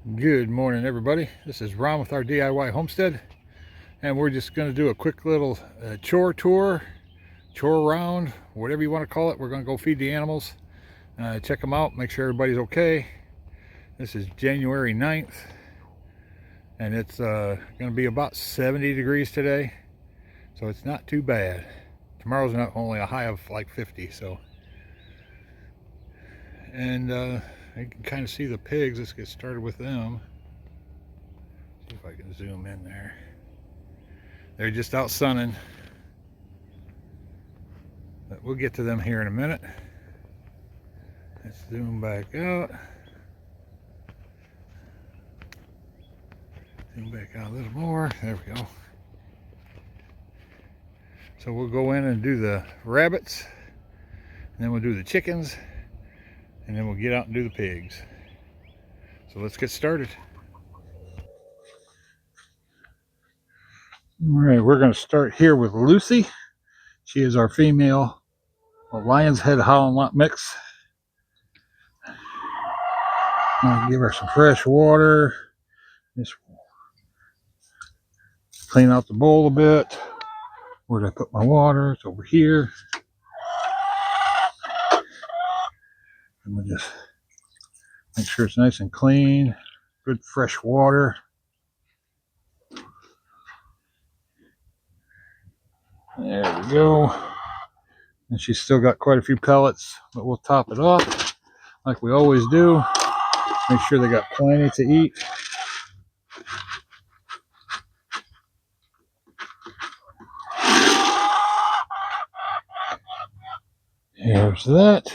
Good morning, everybody. This is Ron with our DIY homestead, and we're just going to do a quick little chore tour, chore round, whatever you want to call it. We're going to go feed the animals, check them out, make sure everybody's okay. This is January 9th, and it's going to be about 70 degrees today, so it's not too bad. Tomorrow's not only a high of like 50, so. And you can kind of see the pigs. Let's get started with them. See if I can zoom in there. They're just out sunning. But we'll get to them here in a minute. Let's zoom back out. Zoom back out a little more. There we go. So we'll go in and do the rabbits, and then we'll do the chickens, and then we'll get out and do the pigs. So let's get started. All right, we're going to start here with Lucy. She is our female Lion's Head Holland Lot mix. I'll give her some fresh water. Just clean out the bowl a bit. Where did I put my water? It's over here. And we'll just make sure it's nice and clean. Good fresh water. There we go. And she's still got quite a few pellets, but we'll top it off like we always do. Make sure they got plenty to eat. Here's that.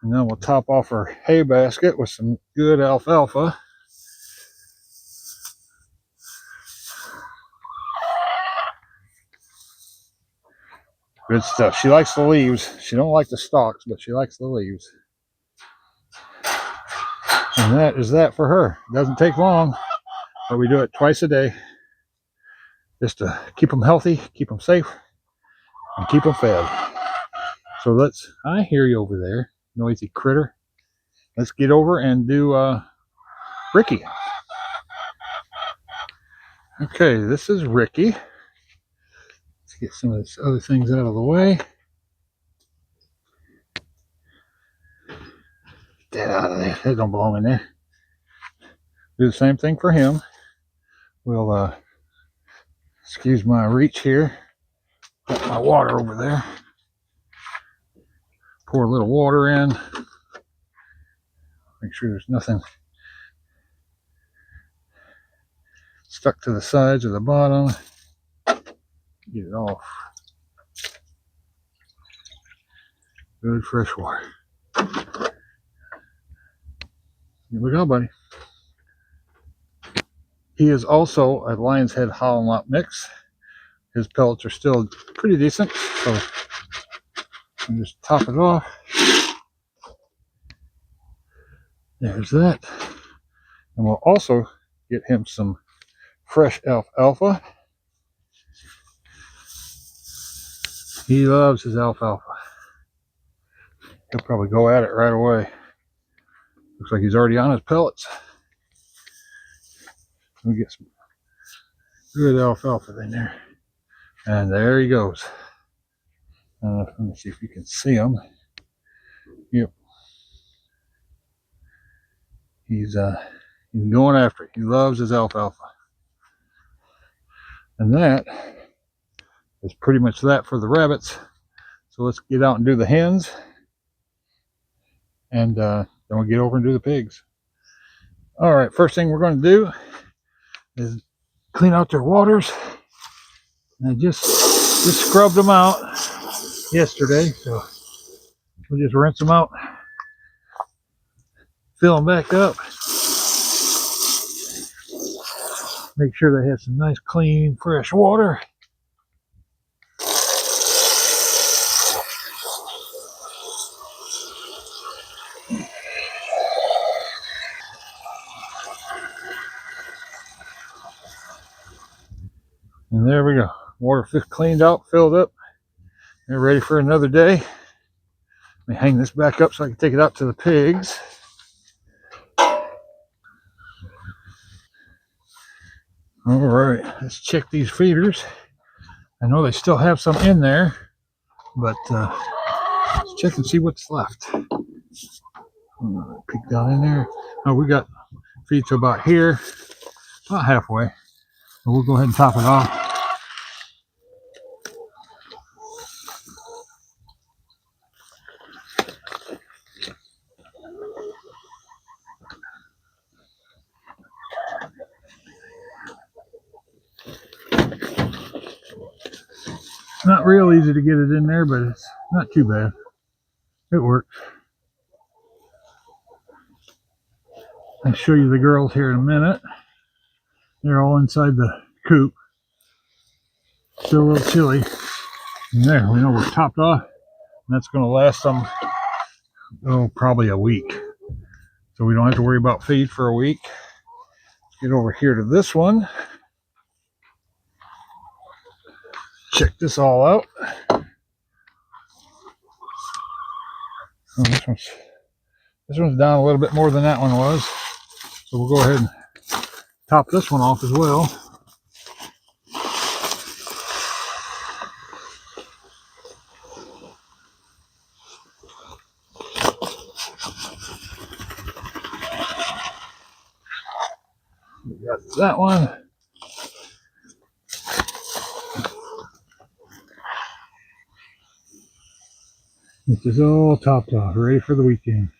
And then we'll top off our hay basket with some good alfalfa. Good stuff. She likes the leaves. She don't like the stalks, but she likes the leaves. And that is that for her. It doesn't take long, but we do it twice a day just to keep them healthy, keep them safe, and keep them fed. So I hear you over there, noisy critter. Let's get over and do Ricky. Okay, this is Ricky. Let's get some of these other things out of the way. Get that out of there. They don't belong in there. Do the same thing for him. We'll excuse my reach here. Got my water over there. Pour a little water in. Make sure there's nothing stuck to the sides or the bottom. Get it off. Good fresh water. Here we go, buddy. He is also a Lion's Head Holland Lot mix. His pellets are still pretty decent, so I'll just top it off. There's that. And we'll also get him some fresh alfalfa. He loves his alfalfa. He'll probably go at it right away. Looks like he's already on his pellets. We'll get some good alfalfa in there. And there he goes. Let me see if you can see him. Yep. He's going after it. He loves his alfalfa. And that is pretty much that for the rabbits. So let's get out and do the hens. And then we'll get over and do the pigs. All right, first thing we're going to do is clean out their waters. And I just scrubbed them out yesterday, so we'll just rinse them out, fill them back up, make sure they have some nice clean fresh water. And there we go. Water cleaned out, filled up. They're ready for another day. Let me hang this back up so I can take it out to the pigs. All right, let's check these feeders. I know they still have some in there, but let's check and see what's left. Peek down in there. Oh, we got feed to about here, about halfway. So we'll go ahead and top it off. Not real easy to get it in there, but it's not too bad. It works. I'll show you the girls here in a minute. They're all inside the coop. Still a little chilly. And there, we know we're topped off. And that's going to last them, oh, probably a week. So we don't have to worry about feed for a week. Let's get over here to this one. Check this all out. Oh, this one's down a little bit more than that one was. So we'll go ahead and top this one off as well. We got that one. This is all topped off, ready for the weekend.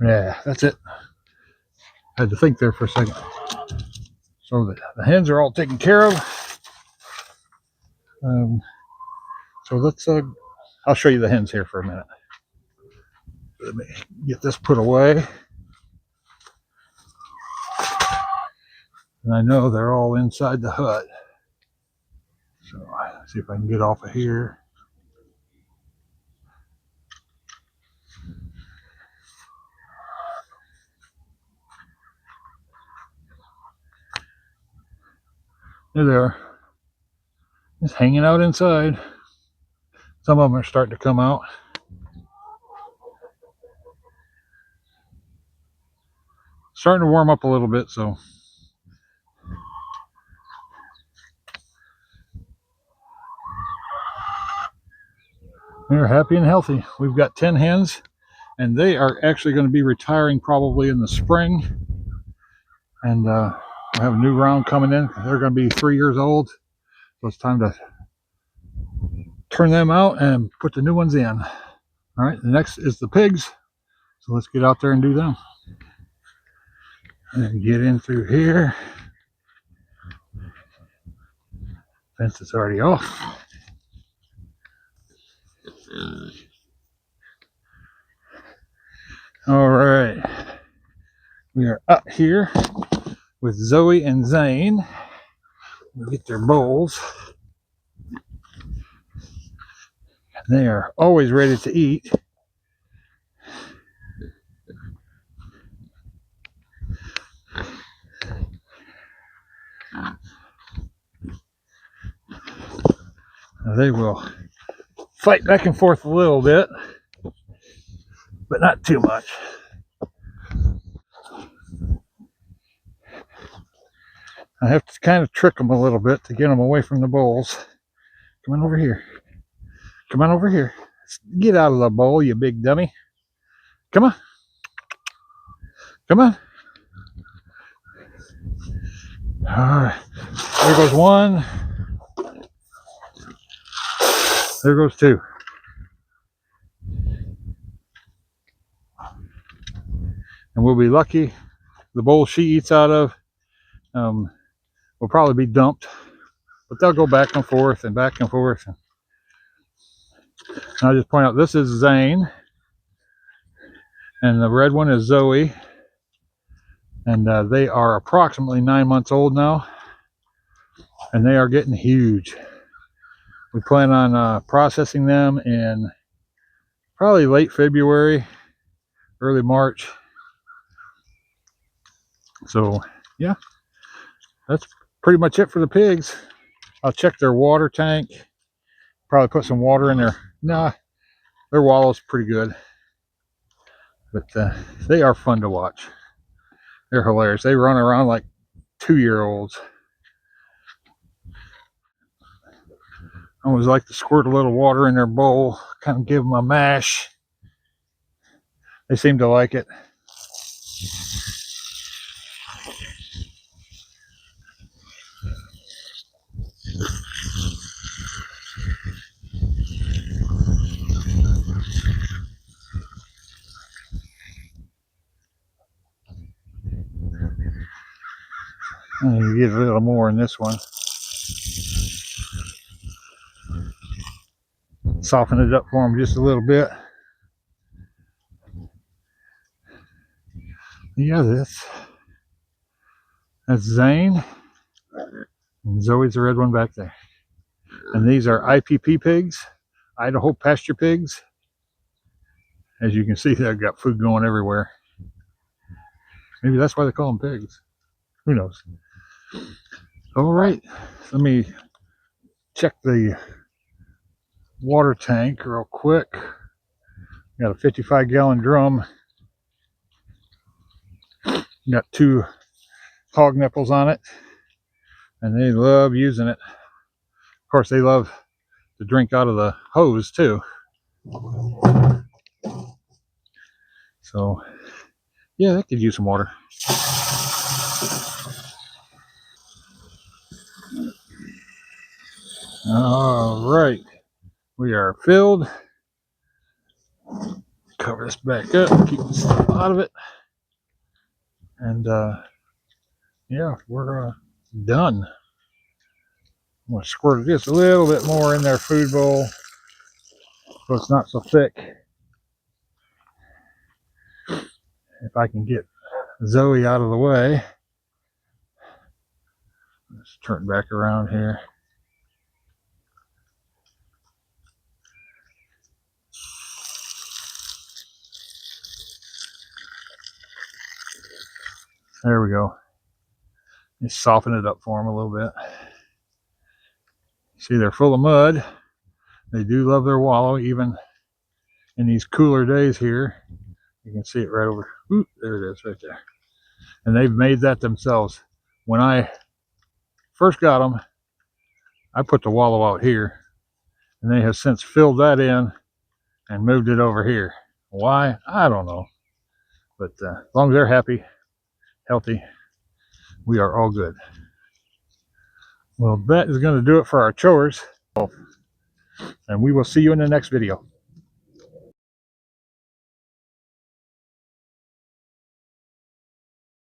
Yeah, that's it. Had to think there for a second. So the hens are all taken care of. So let's, I'll show you the hens here for a minute. Let me get this put away. And I know they're all inside the hut. So let's see if I can get off of here. There they are. Just hanging out inside. Some of them are starting to come out. Starting to warm up a little bit, so. They're happy and healthy. We've got 10 hens, and they are actually going to be retiring probably in the spring. And we'll have a new round coming in. They're going to be 3 years old. So it's time to turn them out and put the new ones in. All right, the next is the pigs. So let's get out there and do them. And get in through here. Fence is already off. All right, we are up here with Zoe and Zane. We'll get their bowls. They are always ready to eat. Now they will fight back and forth a little bit, but not too much. I have to kind of trick them a little bit to get them away from the bowls. Come on over here. Come on over here. Get out of the bowl, you big dummy. Come on. Come on. All right. There goes one. There goes two. And we'll be lucky. The bowl she eats out of will probably be dumped. But they'll go back and forth and back and forth. And I'll just point out, this is Zane. And the red one is Zoe. And they are approximately 9 months old now. And they are getting huge. We plan on processing them in probably late February, early March. So, yeah. that's pretty much it for the pigs. I'll check their water tank. Probably put some water in there. Nah, their wallow's pretty good. But they are fun to watch. They're hilarious. They run around like 2-year-olds. I always like to squirt a little water in their bowl, kind of give them a mash. They seem to like it. And you get a little more in this one. Soften it up for them just a little bit. Yeah, that's Zane. And Zoe's the red one back there. And these are IPP pigs, Idaho pasture pigs. As you can see, they've got food going everywhere. Maybe that's why they call them pigs. Who knows? All right, let me check the water tank real quick. Got a 55-gallon drum. Got 2 hog nipples on it, and they love using it. Of course, they love to drink out of the hose too. So, yeah, they could use some water. All right, we are filled. Cover this back up, keep the stuff out of it, and yeah, we're done. I'm going to squirt just a little bit more in their food bowl so it's not so thick. If I can get Zoe out of the way. Let's turn back around here. There we go. Just soften it up for them a little bit. See, they're full of mud. They do love their wallow, even in these cooler days here. You can see it right over. Ooh, there it is right there. And they've made that themselves. When I first got them, I put the wallow out here, and they have since filled that in and moved it over here. Why? I don't know. But as long as they're happy, healthy, we are all good. Well, that is going to do it for our chores, and we will see you in the next video.